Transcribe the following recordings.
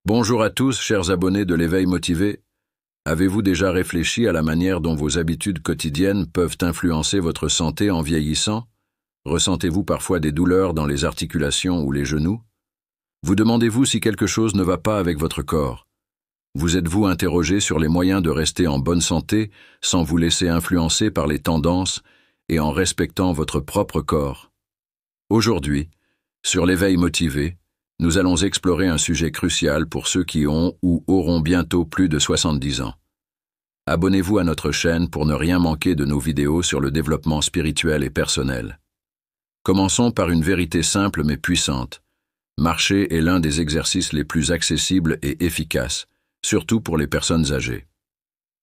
Bonjour à tous, chers abonnés de l'éveil motivé. Avez-vous déjà réfléchi à la manière dont vos habitudes quotidiennes peuvent influencer votre santé en vieillissant? Ressentez-vous parfois des douleurs dans les articulations ou les genoux? Vous demandez-vous si quelque chose ne va pas avec votre corps? Vous êtes-vous interrogé sur les moyens de rester en bonne santé sans vous laisser influencer par les tendances et en respectant votre propre corps? Aujourd'hui, sur l'éveil motivé, nous allons explorer un sujet crucial pour ceux qui ont ou auront bientôt plus de 70 ans. Abonnez-vous à notre chaîne pour ne rien manquer de nos vidéos sur le développement spirituel et personnel. Commençons par une vérité simple mais puissante. Marcher est l'un des exercices les plus accessibles et efficaces, surtout pour les personnes âgées.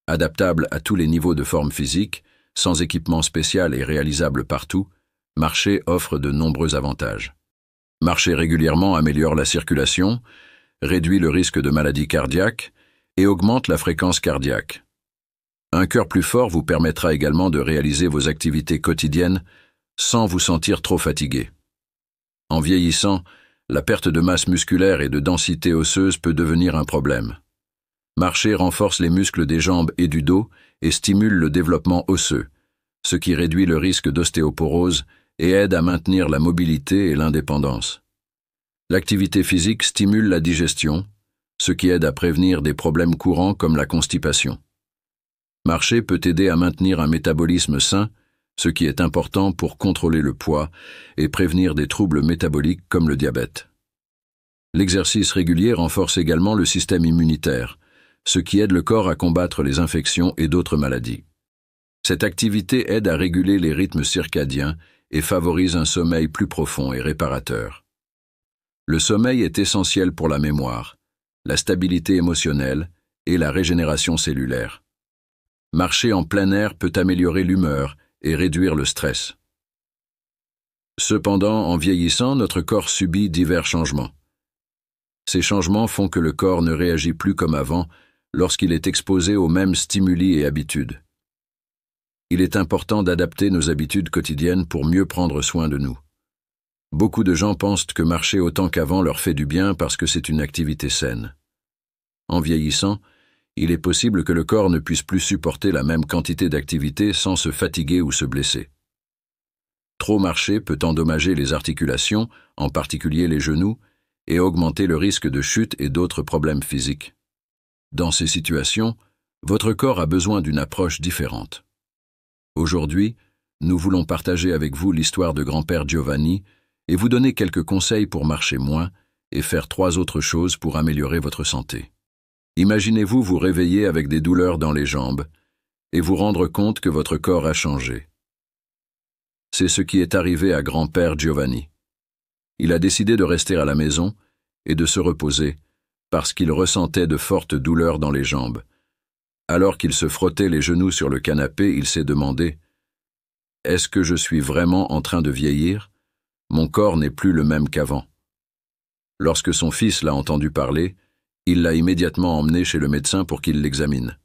Adaptable à tous les niveaux de forme physique, sans équipement spécial et réalisable partout, marcher offre de nombreux avantages. Marcher régulièrement améliore la circulation, réduit le risque de maladies cardiaques et augmente la fréquence cardiaque. Un cœur plus fort vous permettra également de réaliser vos activités quotidiennes sans vous sentir trop fatigué. En vieillissant, la perte de masse musculaire et de densité osseuse peut devenir un problème. Marcher renforce les muscles des jambes et du dos et stimule le développement osseux, ce qui réduit le risque d'ostéoporose et aide à maintenir la mobilité et l'indépendance. L'activité physique stimule la digestion, ce qui aide à prévenir des problèmes courants comme la constipation. Marcher peut aider à maintenir un métabolisme sain, ce qui est important pour contrôler le poids et prévenir des troubles métaboliques comme le diabète. L'exercice régulier renforce également le système immunitaire, ce qui aide le corps à combattre les infections et d'autres maladies. Cette activité aide à réguler les rythmes circadiens et favorise un sommeil plus profond et réparateur. Le sommeil est essentiel pour la mémoire, la stabilité émotionnelle et la régénération cellulaire. Marcher en plein air peut améliorer l'humeur et réduire le stress. Cependant, en vieillissant, notre corps subit divers changements. Ces changements font que le corps ne réagit plus comme avant lorsqu'il est exposé aux mêmes stimuli et habitudes. Il est important d'adapter nos habitudes quotidiennes pour mieux prendre soin de nous. Beaucoup de gens pensent que marcher autant qu'avant leur fait du bien parce que c'est une activité saine. En vieillissant, il est possible que le corps ne puisse plus supporter la même quantité d'activité sans se fatiguer ou se blesser. Trop marcher peut endommager les articulations, en particulier les genoux, et augmenter le risque de chute et d'autres problèmes physiques. Dans ces situations, votre corps a besoin d'une approche différente. Aujourd'hui, nous voulons partager avec vous l'histoire de grand-père Giovanni et vous donner quelques conseils pour marcher moins et faire 3 autres choses pour améliorer votre santé. Imaginez-vous vous réveiller avec des douleurs dans les jambes et vous rendre compte que votre corps a changé. C'est ce qui est arrivé à grand-père Giovanni. Il a décidé de rester à la maison et de se reposer parce qu'il ressentait de fortes douleurs dans les jambes. Alors qu'il se frottait les genoux sur le canapé, il s'est demandé « Est-ce que je suis vraiment en train de vieillir? Mon corps n'est plus le même qu'avant. » Lorsque son fils l'a entendu parler, il l'a immédiatement emmené chez le médecin pour qu'il l'examine.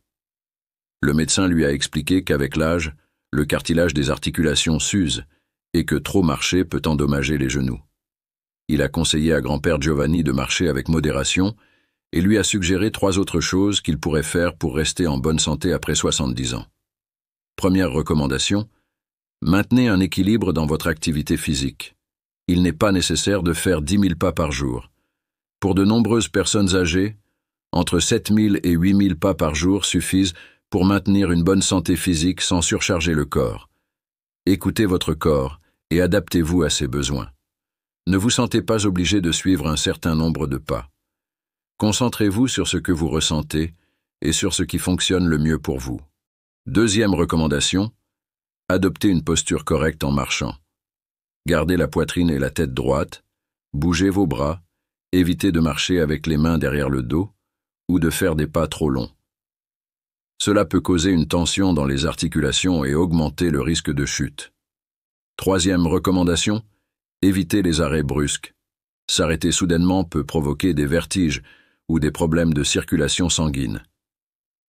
Le médecin lui a expliqué qu'avec l'âge, le cartilage des articulations s'use et que trop marcher peut endommager les genoux. Il a conseillé à grand-père Giovanni de marcher avec modération et lui a suggéré 3 autres choses qu'il pourrait faire pour rester en bonne santé après 70 ans. Première recommandation, maintenez un équilibre dans votre activité physique. Il n'est pas nécessaire de faire 10 000 pas par jour. Pour de nombreuses personnes âgées, entre 7 000 et 8 000 pas par jour suffisent pour maintenir une bonne santé physique sans surcharger le corps. Écoutez votre corps et adaptez-vous à ses besoins. Ne vous sentez pas obligé de suivre un certain nombre de pas. Concentrez-vous sur ce que vous ressentez et sur ce qui fonctionne le mieux pour vous. Deuxième recommandation, adoptez une posture correcte en marchant. Gardez la poitrine et la tête droite, bougez vos bras, évitez de marcher avec les mains derrière le dos ou de faire des pas trop longs. Cela peut causer une tension dans les articulations et augmenter le risque de chute. Troisième recommandation, évitez les arrêts brusques. S'arrêter soudainement peut provoquer des vertiges ou des problèmes de circulation sanguine.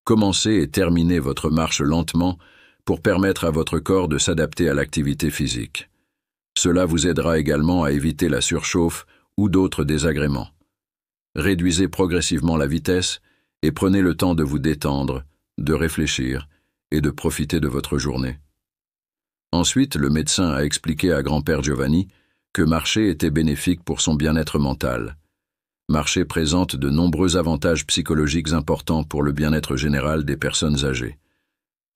Commencez et terminez votre marche lentement pour permettre à votre corps de s'adapter à l'activité physique. Cela vous aidera également à éviter la surchauffe ou d'autres désagréments. Réduisez progressivement la vitesse et prenez le temps de vous détendre, de réfléchir et de profiter de votre journée. Ensuite, le médecin a expliqué à grand-père Giovanni que marcher était bénéfique pour son bien-être mental. Marcher présente de nombreux avantages psychologiques importants pour le bien-être général des personnes âgées.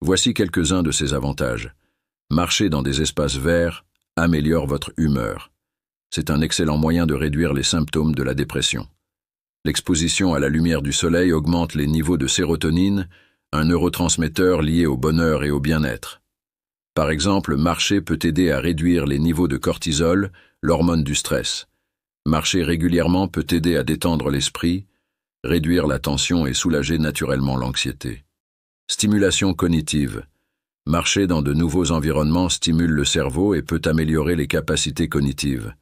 Voici quelques-uns de ces avantages. Marcher dans des espaces verts améliore votre humeur. C'est un excellent moyen de réduire les symptômes de la dépression. L'exposition à la lumière du soleil augmente les niveaux de sérotonine, un neurotransmetteur lié au bonheur et au bien-être. Par exemple, marcher peut aider à réduire les niveaux de cortisol, l'hormone du stress. Marcher régulièrement peut aider à détendre l'esprit, réduire la tension et soulager naturellement l'anxiété. Stimulation cognitive. Marcher dans de nouveaux environnements stimule le cerveau et peut améliorer les capacités cognitives.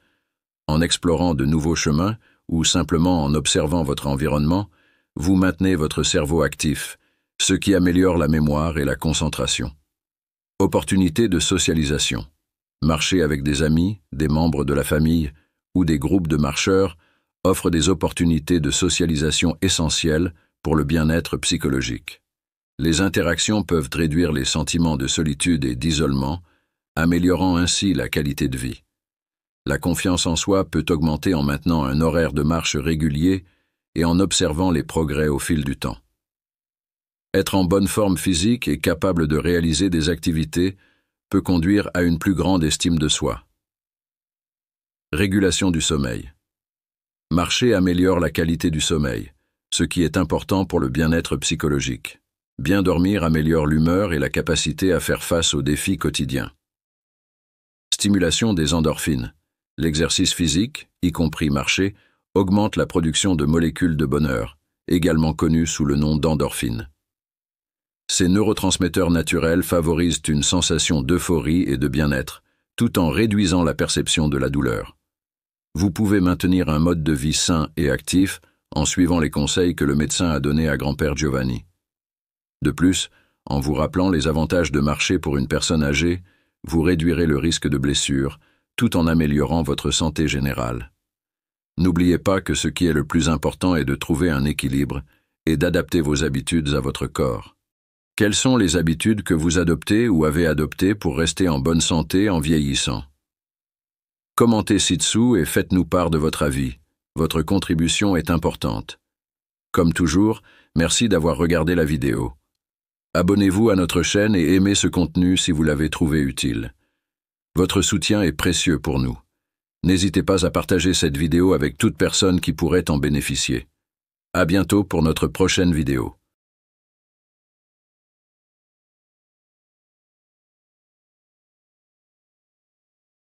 En explorant de nouveaux chemins ou simplement en observant votre environnement, vous maintenez votre cerveau actif, ce qui améliore la mémoire et la concentration. Opportunité de socialisation. Marcher avec des amis, des membres de la famille ou des groupes de marcheurs offre des opportunités de socialisation essentielles pour le bien-être psychologique. Les interactions peuvent réduire les sentiments de solitude et d'isolement, améliorant ainsi la qualité de vie. La confiance en soi peut augmenter en maintenant un horaire de marche régulier et en observant les progrès au fil du temps. Être en bonne forme physique et capable de réaliser des activités peut conduire à une plus grande estime de soi. Régulation du sommeil. Marcher améliore la qualité du sommeil, ce qui est important pour le bien-être psychologique. Bien dormir améliore l'humeur et la capacité à faire face aux défis quotidiens. Stimulation des endorphines. L'exercice physique, y compris marcher, augmente la production de molécules de bonheur, également connues sous le nom d'endorphines. Ces neurotransmetteurs naturels favorisent une sensation d'euphorie et de bien-être, tout en réduisant la perception de la douleur. Vous pouvez maintenir un mode de vie sain et actif en suivant les conseils que le médecin a donnés à grand-père Giovanni. De plus, en vous rappelant les avantages de marcher pour une personne âgée, vous réduirez le risque de blessures, tout en améliorant votre santé générale. N'oubliez pas que ce qui est le plus important est de trouver un équilibre et d'adapter vos habitudes à votre corps. Quelles sont les habitudes que vous adoptez ou avez adoptées pour rester en bonne santé en vieillissant? Commentez ci-dessous et faites-nous part de votre avis. Votre contribution est importante. Comme toujours, merci d'avoir regardé la vidéo. Abonnez-vous à notre chaîne et aimez ce contenu si vous l'avez trouvé utile. Votre soutien est précieux pour nous. N'hésitez pas à partager cette vidéo avec toute personne qui pourrait en bénéficier. À bientôt pour notre prochaine vidéo.